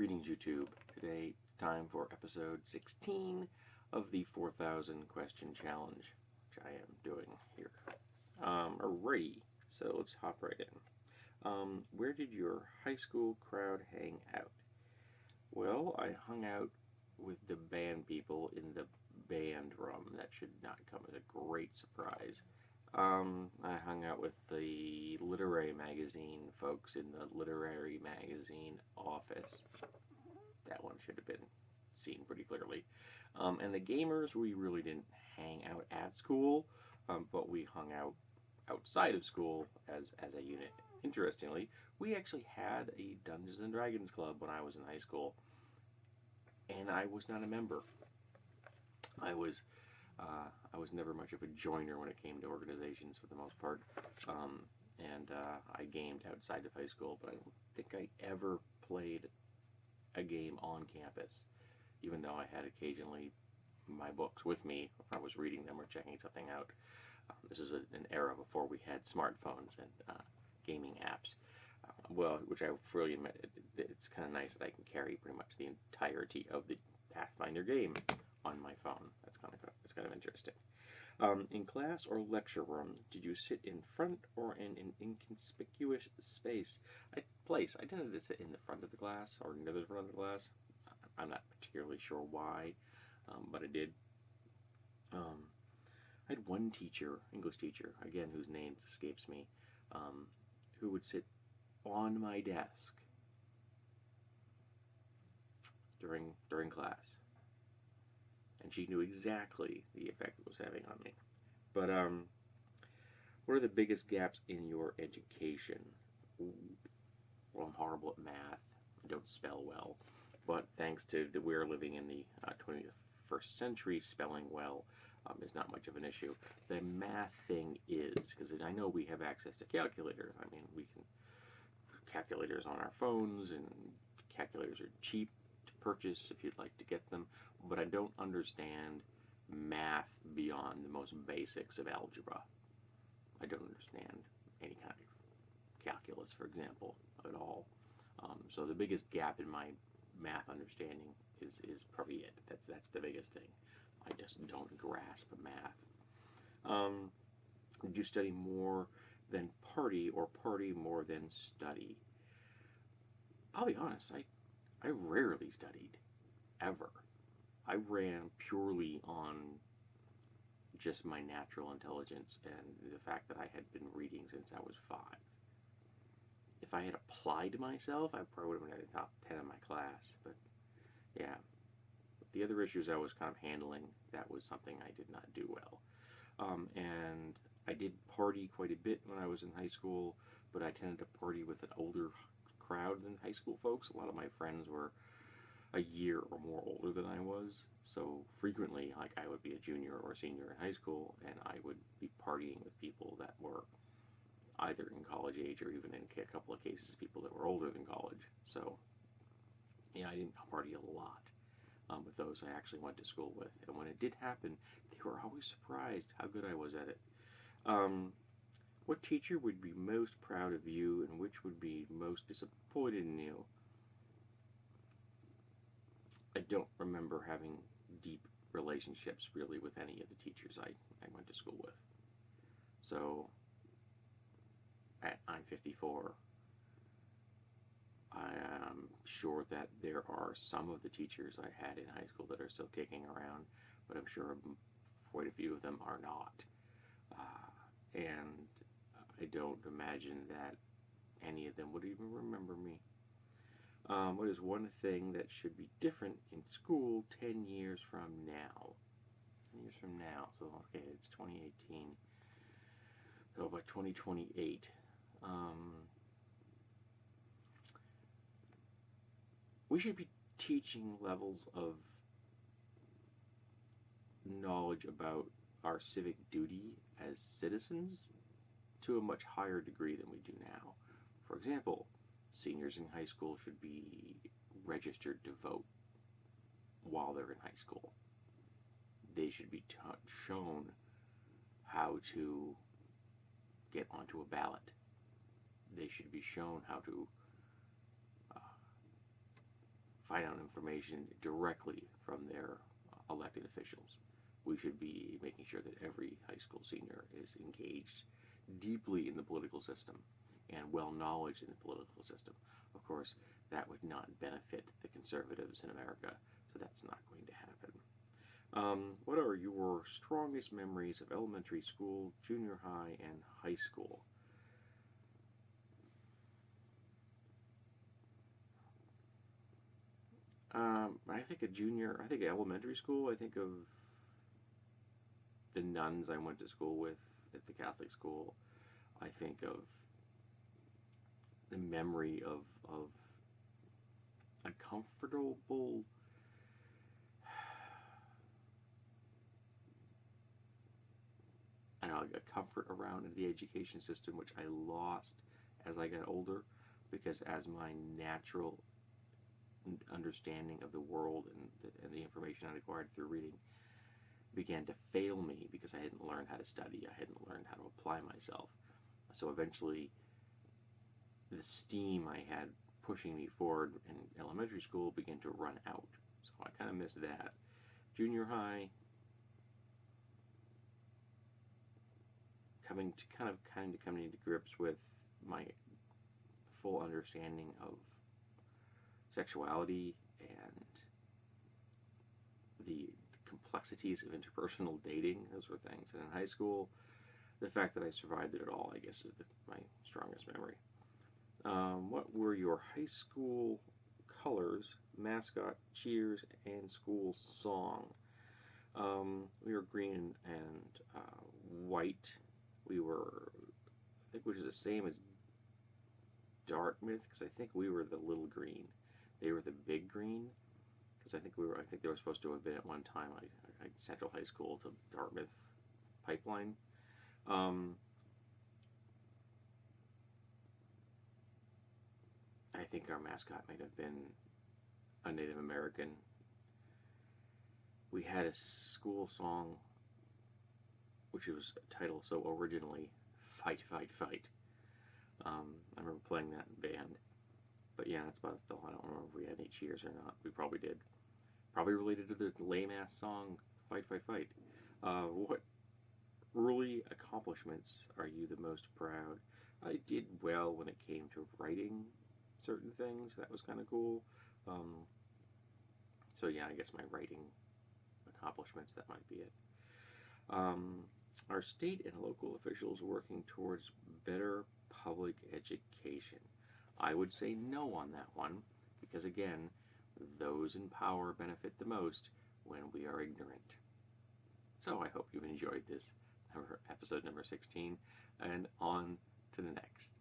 Greetings, YouTube. Today it's time for episode 16 of the 4,000 question challenge, which I am doing here. Alrighty, so let's hop right in. Where did your high school crowd hang out? Well, I hung out with the band people in the band room. That should not come as a great surprise. I hung out with the literary magazine folks in the literary magazine office. That one should have been seen pretty clearly. And the gamers, we really didn't hang out at school, but we hung out outside of school as a unit. Interestingly, we actually had a Dungeons and Dragons club when I was in high school, and I was not a member. I was never much of a joiner when it came to organizations for the most part, and I gamed outside of high school, but I don't think I ever played a game on campus, even though I had occasionally my books with me if I was reading them or checking something out. This is an era before we had smartphones and gaming apps. Which I freely admit, it's kind of nice that I can carry pretty much the entirety of the Pathfinder game on my phone. That's kind of interesting. In class or lecture room, did you sit in front or in an inconspicuous place? I tended to sit in the front of the class or near the front of the class. I'm not particularly sure why, but I did. I had one teacher, English teacher, again, whose name escapes me, who would sit on my desk during class. And she knew exactly the effect it was having on me. But what are the biggest gaps in your education? Well, I'm horrible at math. I don't spell well. But thanks to we're living in the 21st century, spelling well is not much of an issue. The math thing is, because I know we have access to calculators. I mean, we can calculators on our phones, and calculators are cheap to purchase if you'd like to get them, but I don't understand math beyond the most basics of algebra. I don't understand any kind of calculus, for example, at all. So the biggest gap in my math understanding is probably it. That's the biggest thing. I just don't grasp math. Did you study more than party or party more than study? I'll be honest, I rarely studied, ever. I ran purely on just my natural intelligence and the fact that I had been reading since I was 5. If I had applied myself, I probably would have been in the top 10 of my class, but yeah. The other issues I was kind of handling, that was something I did not do well. And I did party quite a bit when I was in high school, but I tended to party with an older crowd than high school folks. A lot of my friends were a year or more older than I was, so frequently, like, I would be a junior or senior in high school, and I would be partying with people that were either in college age or even in a couple of cases people that were older than college. So yeah, I didn't party a lot with those I actually went to school with, and when it did happen, they were always surprised how good I was at it. What teacher would be most proud of you, and which would be most disappointed in you? I don't remember having deep relationships really with any of the teachers I went to school with. So I'm 54. I am sure that there are some of the teachers I had in high school that are still kicking around, but I'm sure quite a few of them are not. And I don't imagine that any of them would even remember me. What is one thing that should be different in school 10 years from now? 10 years from now, so okay, it's 2018. So by 2028, we should be teaching levels of knowledge about our civic duty as citizens to a much higher degree than we do now. For example, seniors in high school should be registered to vote while they're in high school. They should be shown how to get onto a ballot. They should be shown how to find out information directly from their elected officials. We should be making sure that every high school senior is engaged deeply in the political system and well knowledge in the political system. Of course, that would not benefit the conservatives in America, so that's not going to happen. What are your strongest memories of elementary school, junior high, and high school? I think I think elementary school, I think of the nuns I went to school with at the Catholic school. I think of the memory of a comfortable, I don't know, a comfort around the education system, which I lost as I got older, because as my natural understanding of the world and the information I acquired through reading began to fail me because I hadn't learned how to study, I hadn't learned how to apply myself. So eventually, the steam I had pushing me forward in elementary school began to run out. So I kind of missed that. Junior high, coming to grips with my full understanding of sexuality and the complexities of interpersonal dating. Those were things. And in high school, the fact that I survived it at all, I guess, is my strongest memory. What were your high school colors, mascot, cheers, and school song? We were green and white. We were, I think, which is the same as Dartmouth, because I think we were the little green. They were the big green, because I think they were supposed to have been at one time Central High School to Dartmouth pipeline. I think our mascot might have been a Native American. We had a school song, which was titled so originally, "Fight, Fight, Fight." I remember playing that in band. But yeah, that's about all. I don't remember if we had any cheers or not. We probably did. Probably related to the lame-ass song, "Fight, Fight, Fight." What early accomplishments are you the most proud? I did well when it came to writing certain things. That was kind of cool. So yeah, I guess my writing accomplishments, that might be it. Are state and local officials working towards better public education? I would say no on that one, because again, those in power benefit the most when we are ignorant. So I hope you enjoyed this episode number 16, and on to the next.